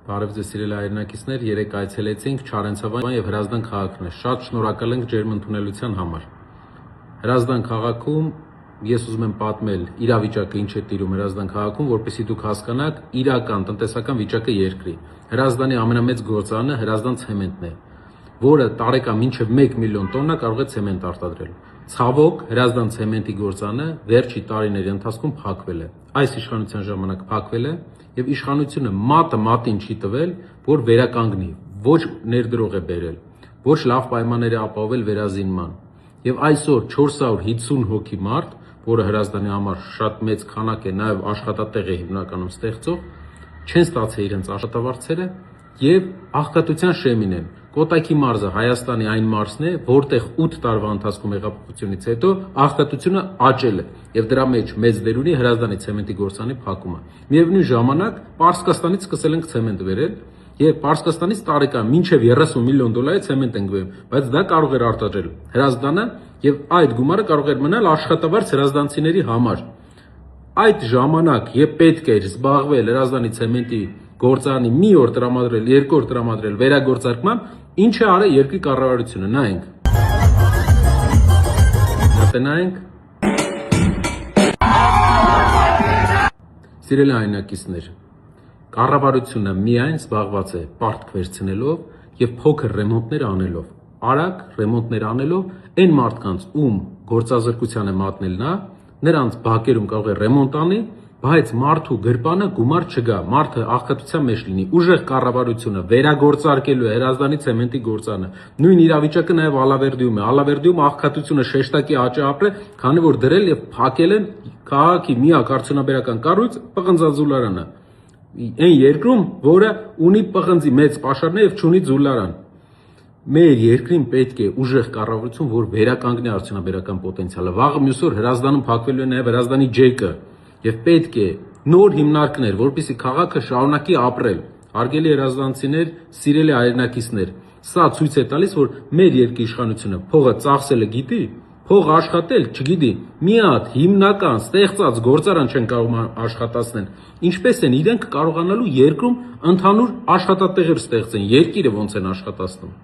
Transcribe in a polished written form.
Բարև ձեզ սիրելի հայրենակիցներ, երեկ այցելեցինք Չարենցավան եւ Հրազդան քաղաքներ։ Շատ շնորհակալ ենք ջերմ ընդունելության համար։ Հրազդան քաղաքում ես ուզում եմ պատմել իրավիճակը ինչ է տիրում Հրազդան քաղաքում, որպեսզի դուք հասկանաք իրական տնտեսական վիճակը երկրի։ Հրազդանի ամենամեծ գործարանը Հրազդան ցեմենտն է, որը տարեկան մինչև 1 միլիոն տոննա կարող է ցեմենտ արտադրել։ Ցավոք, Հրազդան ցեմենտի գործարանը վերջի տարիների ընթացքում փակվել է։ Այս իշխանության ժամանակ փակվել է եւ իշխանությունը մատը մատին չի տվել, որ վերականգնի, ոչ ներդրող է բերել, ոչ լավ պայմաններ է ապահովել վերազինման։ Եվ այսօր 450 հոգի մարդ, որը Հրազդանի համար շատ մեծ քանակ է, նաեւ աշխատատեղ է հիմնականում ստեղծող, չեն ստացել իրենց աշխատավարձերը եւ աղքատության շեմին են։ Կոտայքի մարզը Հայաստանի այն մարզն է, որտեղ 8 տարվա ընթացքում հեղափոխությունից հետո աղքատությունը աճել է եւ դրա մեջ մեծ դեր ունի Հրազդանի ցեմենտի գործարանի փակումը։ Միևնույն ժամանակ Պարսկաստանից սկսել ենք ցեմենտ վերել եւ Պարսկաստանից տարեկան մինչեւ 30 միլիոն դոլարի ցեմենտ ենք վերում, բայց դա կարող էր արտադրել Հրազդանը եւ այդ գումարը կարող էր մնալ աշխատավարձ հրազդանցիների համար։ Այդ ժամանակ երբ պետք էր զբաղվել Հրազդանի ցեմենտի գործարանի մի օր տրամադրել, երկու օր տրամադրել վերագործարկմամբ, ինչ է արել երկրի կառավարությունը, նայենք։ Նայենք։ Սիրելի հայրենակիցներ, կառավարությունը միայն զբաղված է պարտք վերցնելով եւ փոքր ռեմոնտներ անելով, արագ ռեմոնտներ անելով այն մարդկանց, ում գործազրկության է մատնել նա, նրանց բակերում կարող է ռեմոնտ անի, բայց մարդու գրպանը գումար չգա, մարդը աղքատության մեջ լինի։ Ուժեղ կառավարությունը վերագործարկելու է Հրազդանի ցեմենտի գործարանը։ Նույն իրավիճակը նաև Ալավերդիում է։ Ալավերդիում աղքատությունը շեշտակի աճ է ապրել, քանի որ դրել եւ փակել են քաղաքի միակ արդյունաբերական կառույց պղնձաձուլարանը։ Այն երկրում, որը ունի պղնձի մեծ պաշարներ եւ չունի ձուլարան։ Մեր երկրին պետք է ուժեղ կառավարություն, որ վերականգնի արդյունաբերական պոտենցիալը։ Վաղը մյուս օր Հրազդանում փակվելու է նաև Հրազդանի ջեկը եւ պետք է նոր հիմնարկներ, որպեսզի քաղաքը շարունակի ապրել։ Հարգելի հրազդանցիներ, սիրելի հայրենակիցներ, սա ցույց է տալիս, որ մեր երկրի իշխանությունը փողը ծախսելը գիտի, փող աշխատել չգիտի։ Մի հատ հիմնական ստեղծած գործարան չեն կարող աշխատացնել։ Ինչպես են իրենք կարողանալու երկրում ընդհանուր աշխատատեղեր ստեղծեն, երկիրը ոնց են աշխատացնում։